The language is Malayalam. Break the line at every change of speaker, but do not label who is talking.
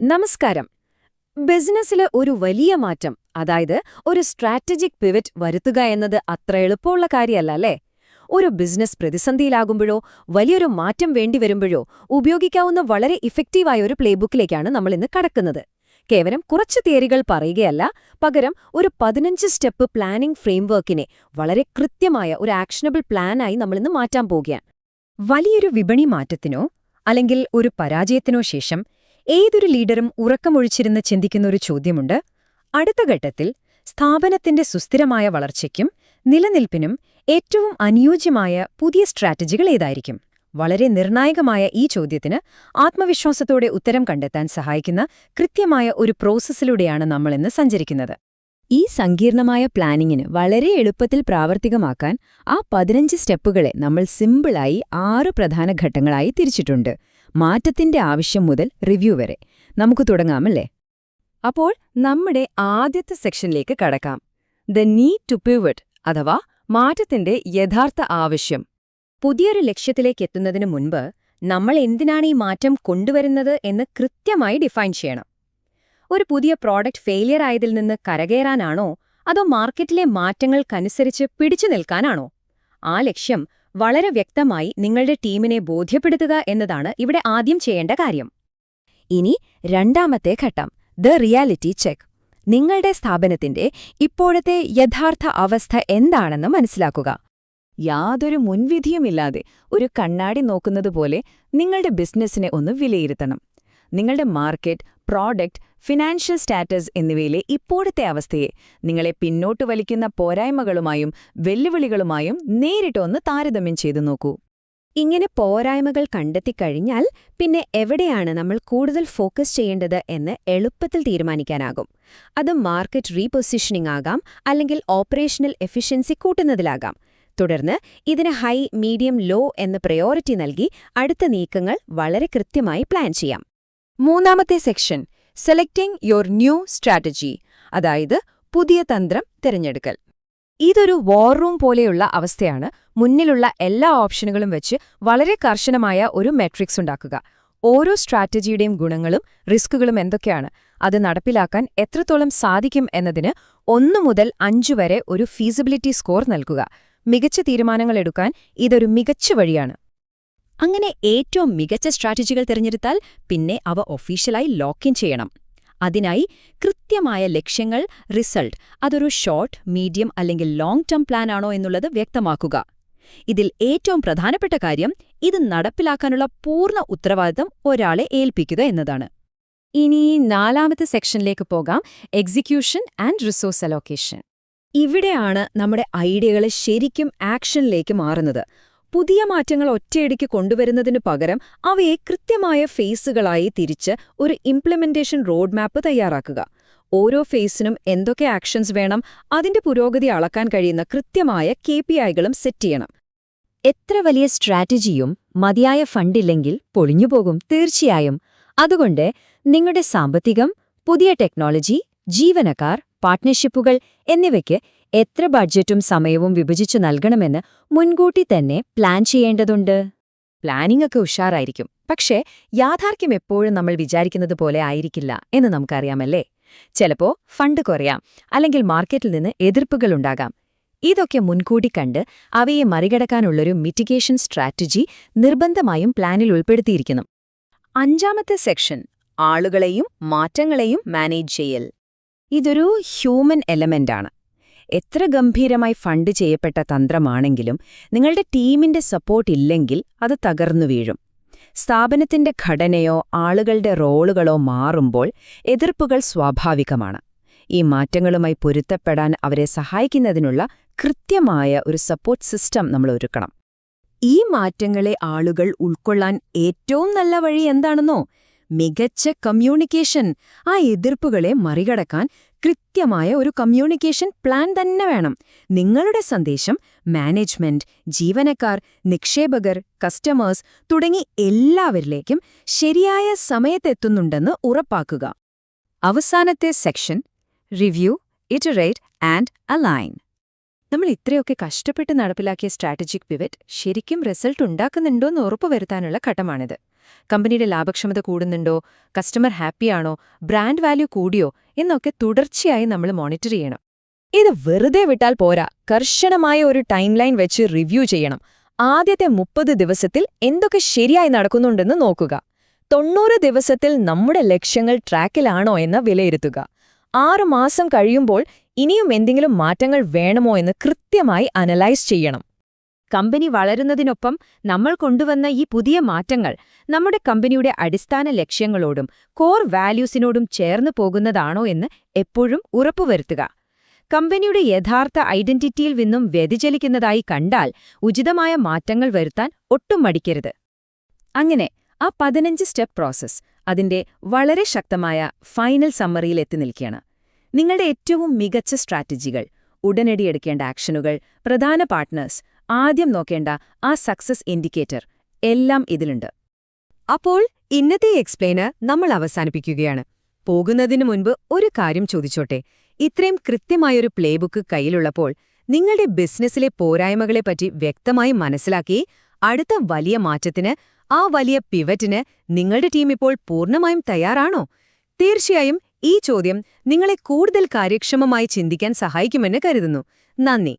നമസ്കാരം. ബിസിനസ്സില് ഒരു വലിയ മാറ്റം, അതായത് ഒരു സ്ട്രാറ്റജിക് പിവറ്റ് വരുത്തുക എന്നത് അത്ര എളുപ്പമുള്ള കാര്യമല്ല അല്ലേ? ഒരു ബിസിനസ് പ്രതിസന്ധിയിലാകുമ്പോഴോ വലിയൊരു മാറ്റം വേണ്ടിവരുമ്പോഴോ ഉപയോഗിക്കാവുന്ന വളരെ ഇഫക്റ്റീവായ ഒരു പ്ലേബുക്കിലേക്കാണ് നമ്മളിന്ന് കടക്കുന്നത്. കേവലം കുറച്ച് തിയറികൾ പറയുകയല്ല, പകരം ഒരു 15 സ്റ്റെപ്പ് പ്ലാനിംഗ് ഫ്രെയിംവർക്കിനെ വളരെ കൃത്യമായ ഒരു ആക്ഷനബിൾ പ്ലാനായി നമ്മളിന്ന് മാറ്റാൻ പോകുകയാണ്. വലിയൊരു വിപണി മാറ്റത്തിനോ അല്ലെങ്കിൽ ഒരു പരാജയത്തിനോ ശേഷം ഏതൊരു ലീഡറും ഉറക്കമൊഴിച്ചിരുന്ന് ചിന്തിക്കുന്ന ഒരു ചോദ്യമുണ്ട്: അടുത്ത ഘട്ടത്തിൽ സ്ഥാപനത്തിന്റെ സുസ്ഥിരമായ വളർച്ചയ്ക്കും നിലനിൽപ്പിനും ഏറ്റവും അനുയോജ്യമായ പുതിയ സ്ട്രാറ്റജികൾ ഏതായിരിക്കും? വളരെ നിർണായകമായ ഈ ചോദ്യത്തിന് ആത്മവിശ്വാസത്തോടെ ഉത്തരം കണ്ടെത്താൻ സഹായിക്കുന്ന കൃത്യമായ ഒരു പ്രോസസ്സിലൂടെയാണ് നമ്മളിന്ന് സഞ്ചരിക്കുന്നത്. ഈ സങ്കീർണമായ പ്ലാനിങ്ങിന് വളരെ എളുപ്പത്തിൽ പ്രാവർത്തികമാക്കാൻ ആ 15 സ്റ്റെപ്പുകളെ നമ്മൾ സിമ്പിളായി 6 പ്രധാന ഘട്ടങ്ങളായി തിരിച്ചിട്ടുണ്ട്. മാറ്റത്തിന്റെ ആവശ്യം മുതൽ റിവ്യൂ വരെ. നമുക്ക് തുടങ്ങാമല്ലേ? അപ്പോൾ നമ്മുടെ ആദ്യത്തെ സെക്ഷനിലേക്ക് കടക്കാം. ദ നീഡ് ടു പിവറ്റ്, അഥവാ മാറ്റത്തിന്റെ യഥാർത്ഥ ആവശ്യം. പുതിയൊരു ലക്ഷ്യത്തിലേക്ക് എത്തുന്നതിന് മുൻപ് നമ്മൾ എന്തിനാണ് ഈ മാറ്റം കൊണ്ടുവരുന്നത് എന്ന് കൃത്യമായി ഡിഫൈൻ ചെയ്യണം. ഒരു പുതിയ പ്രോഡക്റ്റ് ഫെയിലിയർ ആയതിൽ നിന്ന് കരകയറാനാണോ, അതോ മാർക്കറ്റിലെ മാറ്റങ്ങൾക്കനുസരിച്ച് പിടിച്ചു നിൽക്കാനാണോ? ആ ലക്ഷ്യം വളരെ വ്യക്തമായി നിങ്ങളുടെ ടീമിനെ ബോധ്യപ്പെടുത്തുക എന്നതാണ് ഇവിടെ ആദ്യം ചെയ്യേണ്ട കാര്യം. ഇനി രണ്ടാമത്തെ ഘട്ടം, ദ റിയാലിറ്റി ചെക്ക്. നിങ്ങളുടെ സ്ഥാപനത്തിന്റെ ഇപ്പോഴത്തെ യഥാർത്ഥ അവസ്ഥ എന്താണെന്ന് മനസ്സിലാക്കുക. യാതൊരു മുൻവിധിയുമില്ലാതെ ഒരു കണ്ണാടി നോക്കുന്നതുപോലെ നിങ്ങളുടെ ബിസിനസ്സിനെ ഒന്ന് വിലയിരുത്തണം. നിങ്ങളുടെ മാർക്കറ്റ്, പ്രോഡക്റ്റ്, ഫിനാൻഷ്യൽ സ്റ്റാറ്റസ് എന്നിവയിലെ ഇപ്പോഴത്തെ അവസ്ഥയെ നിങ്ങളെ പിന്നോട്ട് വലിക്കുന്ന പോരായ്മകളുമായും വെല്ലുവിളികളുമായും നേരിട്ടൊന്ന് താരതമ്യം ചെയ്തു നോക്കൂ. ഇങ്ങനെ പോരായ്മകൾ കണ്ടെത്തിക്കഴിഞ്ഞാൽ പിന്നെ എവിടെയാണ് നമ്മൾ കൂടുതൽ ഫോക്കസ് ചെയ്യേണ്ടത് എന്ന് എളുപ്പത്തിൽ തീരുമാനിക്കാനാകും. അത് മാർക്കറ്റ് റീപൊസിഷനിംഗ് ആകാം, അല്ലെങ്കിൽ ഓപ്പറേഷണൽ എഫിഷ്യൻസി കൂട്ടുന്നതിലാകാം. തുടർന്ന് ഇതിന് ഹൈ, മീഡിയം, ലോ എന്ന പ്രയോറിറ്റി നൽകി അടുത്ത നീക്കങ്ങൾ വളരെ കൃത്യമായി പ്ലാൻ ചെയ്യാം. മൂന്നാമത്തെ section, selecting your new strategy, അതായത് പുതിയ തന്ത്രം തിരഞ്ഞെടുക്കൽ. ഇതൊരു വാർ റൂം പോലെയുള്ള അവസ്ഥയാണ്. മുന്നിലുള്ള എല്ലാ ഓപ്ഷനുകളും വെച്ച് വളരെ കർശനമായ ഒരു മെട്രിക്സ് ഉണ്ടാക്കുക. ഓരോ സ്ട്രാറ്റജിയുടെയും ഗുണങ്ങളും റിസ്കുകളും എന്തൊക്കെയാണ്, അത് നടപ്പിലാക്കാൻ എത്രത്തോളം സാധിക്കും എന്നതിന് 1 മുതൽ 5 വരെ ഒരു ഫീസിബിലിറ്റി സ്കോർ നൽകുക. മികച്ച തീരുമാനങ്ങൾ എടുക്കാൻ ഇതൊരു മികച്ച വഴിയാണ്. അങ്ങനെ ഏറ്റവും മികച്ച സ്ട്രാറ്റജികൾ തിരഞ്ഞെടുത്താൽ പിന്നെ അവ ഒഫീഷ്യലായി ലോക്കിൻ ചെയ്യണം. അതിനായി കൃത്യമായ ലക്ഷ്യങ്ങൾ, റിസൾട്ട്, അതൊരു ഷോർട്ട്, മീഡിയം അല്ലെങ്കിൽ ലോങ് ടേം പ്ലാൻ ആണോ എന്നുള്ളത് വ്യക്തമാക്കുക. ഇതിൽ ഏറ്റവും പ്രധാനപ്പെട്ട കാര്യം ഇത് നടപ്പിലാക്കാനുള്ള പൂർണ്ണ ഉത്തരവാദിത്തം ഒരാളെ ഏൽപ്പിക്കുക എന്നതാണ്. ഇനി നാലാമത്തെ സെക്ഷനിലേക്ക് പോകാം, എക്സിക്യൂഷൻ ആൻഡ് റിസോഴ്സ് അലോക്കേഷൻ. ഇവിടെയാണ് നമ്മുടെ ഐഡിയകൾ ശരിക്കും ആക്ഷനിലേക്ക് മാറുന്നത്. പുതിയ മാറ്റങ്ങൾ ഒറ്റയടിക്ക് കൊണ്ടുവരുന്നതിനു പകരം അവയെ കൃത്യമായ ഫേസുകളായി തിരിച്ച് ഒരു ഇംപ്ലിമെന്റേഷൻ റോഡ് മാപ്പ് തയ്യാറാക്കുക. ഓരോ ഫേസിനും എന്തൊക്കെ ആക്ഷൻസ് വേണം, അതിന്റെ പുരോഗതി അളക്കാൻ കഴിയുന്ന കൃത്യമായ KPIകളും സെറ്റ് ചെയ്യണം. എത്ര വലിയ സ്ട്രാറ്റജിയും മതിയായ ഫണ്ടില്ലെങ്കിൽ പൊളിഞ്ഞുപോകും, തീർച്ചയായും. അതുകൊണ്ട് നിങ്ങളുടെ സാമ്പത്തികം, പുതിയ ടെക്നോളജി, ജീവനക്കാർ, പാർട്ട്ണർഷിപ്പുകൾ എന്നിവയ്ക്ക് എത്ര ബഡ്ജറ്റും സമയവും വിഭജിച്ചു നൽകണമെന്ന് മുൻകൂട്ടി തന്നെ പ്ലാൻ ചെയ്യേണ്ടതുണ്ട്. പ്ലാനിംഗ് ഒക്കെ ഉഷാറായിരിക്കും, പക്ഷേ യാഥാർത്ഥ്യം എപ്പോഴും നമ്മൾ വിചാരിക്കുന്നത് പോലെ ആയിരിക്കില്ല എന്ന് നമുക്കറിയാമല്ലേ? ചിലപ്പോ ഫണ്ട് കുറയാം, അല്ലെങ്കിൽ മാർക്കറ്റിൽ നിന്ന് എതിർപ്പുകളുണ്ടാകാം. ഇതൊക്കെ മുൻകൂട്ടി കണ്ട് അവയെ മറികടക്കാനുള്ളൊരു മിറ്റിഗേഷൻ സ്ട്രാറ്റജി നിർബന്ധമായും പ്ലാനിൽ ഉൾപ്പെടുത്തിയിരിക്കണം. അഞ്ചാമത്തെ സെക്ഷൻ, ആളുകളെയും മാറ്റങ്ങളെയും മാനേജ് ചെയ്യൽ. ഇതൊരു ഹ്യൂമൻ എലമെന്റാണ്. എത്ര ഗംഭീരമായി ഫണ്ട് ചെയ്യപ്പെട്ട തന്ത്രമാണെങ്കിലും നിങ്ങളുടെ ടീമിന്റെ സപ്പോർട്ട് ഇല്ലെങ്കിൽ അത് തകർന്നു വീഴും. സ്ഥാപനത്തിന്റെ ഘടനയോ ആളുകളുടെ റോളുകളോ മാറുമ്പോൾ എതിർപ്പുകൾ സ്വാഭാവികമാണ്. ഈ മാറ്റങ്ങളുമായി പൊരുത്തപ്പെടാൻ അവരെ സഹായിക്കുന്നതിനുള്ള കൃത്യമായ ഒരു സപ്പോർട്ട് സിസ്റ്റം നമ്മൾ ഒരുക്കണം. ഈ മാറ്റങ്ങളെ ആളുകൾ ഉൾക്കൊള്ളാൻ ഏറ്റവും നല്ല വഴി എന്താണെന്നോ? മികച്ച കമ്മ്യൂണിക്കേഷൻ. ആ എതിർപ്പുകളെ മറികടക്കാൻ കൃത്യമായ ഒരു കമ്മ്യൂണിക്കേഷൻ പ്ലാൻ തന്നെ വേണം. നിങ്ങളുടെ സന്ദേശം മാനേജ്മെന്റ്, ജീവനക്കാർ, നിക്ഷേപകർ, കസ്റ്റമേഴ്സ് തുടങ്ങി എല്ലാവരിലേക്കും ശരിയായ സമയത്തെത്തുന്നുണ്ടെന്ന് ഉറപ്പാക്കുക. അവസാനത്തെ section, review, iterate and align.
നമ്മൾ ഇത്രയൊക്കെ കഷ്ടപ്പെട്ട് നടപ്പിലാക്കിയ സ്ട്രാറ്റജിക് പിവറ്റ് ശരിക്കും റിസൾട്ട് ഉണ്ടാക്കുന്നുണ്ടോയെന്ന് ഉറപ്പുവരുത്താനുള്ള ഘട്ടമാണിത്. കമ്പനിയുടെ ലാഭക്ഷമത കൂടുന്നുണ്ടോ, കസ്റ്റമർ ഹാപ്പിയാണോ, ബ്രാൻഡ് വാല്യൂ കൂടിയോ എന്നൊക്കെ തുടർച്ചയായി നമ്മൾ മോണിറ്റർ ചെയ്യണം.
ഇത് വെറുതെ വിട്ടാൽ പോരാ, കർശനമായ ഒരു ടൈം ലൈൻ വെച്ച് റിവ്യൂ ചെയ്യണം. ആദ്യത്തെ 30 ദിവസത്തിൽ എന്തൊക്കെ ശരിയായി നടക്കുന്നുണ്ടെന്ന് നോക്കുക. 90 ദിവസത്തിൽ നമ്മുടെ ലക്ഷ്യങ്ങൾ ട്രാക്കിലാണോ എന്ന് വിലയിരുത്തുക. 6 മാസം കഴിയുമ്പോൾ ഇനിയും എന്തെങ്കിലും മാറ്റങ്ങൾ വേണമോ എന്ന് കൃത്യമായി അനലൈസ് ചെയ്യണം.
കമ്പനി വളരുന്നതിനൊപ്പം നമ്മൾ കൊണ്ടുവന്ന ഈ പുതിയ മാറ്റങ്ങൾ നമ്മുടെ കമ്പനിയുടെ അടിസ്ഥാന ലക്ഷ്യങ്ങളോടും കോർ വാല്യൂസിനോടും ചേർന്നു പോകുന്നതാണോ എന്ന് എപ്പോഴും ഉറപ്പുവരുത്തുക. കമ്പനിയുടെ യഥാർത്ഥ ഐഡന്റിറ്റിയിൽ നിന്നും വ്യതിചലിക്കുന്നതായി കണ്ടാൽ ഉചിതമായ മാറ്റങ്ങൾ വരുത്താൻ ഒട്ടും മടിക്കരുത്.
അങ്ങനെ ആ 15 സ്റ്റെപ്പ് പ്രോസസ്സ് അതിന്റെ വളരെ ശക്തമായ ഫൈനൽ സമ്മറിയിൽ എത്തി നിൽക്കുകയാണ്. നിങ്ങളുടെ ഏറ്റവും മികച്ച സ്ട്രാറ്റജികൾ, ഉടനടി എടുക്കേണ്ട ആക്ഷനുകൾ, പ്രധാന പാർട്ട്നേഴ്സ്, ആദ്യം നോക്കേണ്ട ആ സക്സസ് ഇൻഡിക്കേറ്റർ എല്ലാം ഇതിലുണ്ട്.
അപ്പോൾ ഇന്നത്തെ എക്സ്പ്ലെയിനർ നമ്മൾ അവസാനിപ്പിക്കുകയാണ്. പോകുന്നതിനു മുൻപ് ഒരു കാര്യം ചോദിച്ചോട്ടെ. ഇത്രയും കൃത്യമായൊരു പ്ലേബുക്ക് കയ്യിലുള്ളപ്പോൾ നിങ്ങളുടെ ബിസിനസ്സിലെ പോരായ്മകളെപ്പറ്റി വ്യക്തമായി മനസ്സിലാക്കി അടുത്ത വലിയ മാറ്റത്തിന്, ആ വലിയ പിവറ്റിന് നിങ്ങളുടെ ടീം ഇപ്പോൾ പൂർണ്ണമായും തയ്യാറാണോ? തീർച്ചയായും ഈ ചോദ്യം നിങ്ങളെ കൂടുതൽ കാര്യക്ഷമമായി ചിന്തിക്കാൻ സഹായിക്കുമെന്ന് കരുതുന്നു. നന്ദി.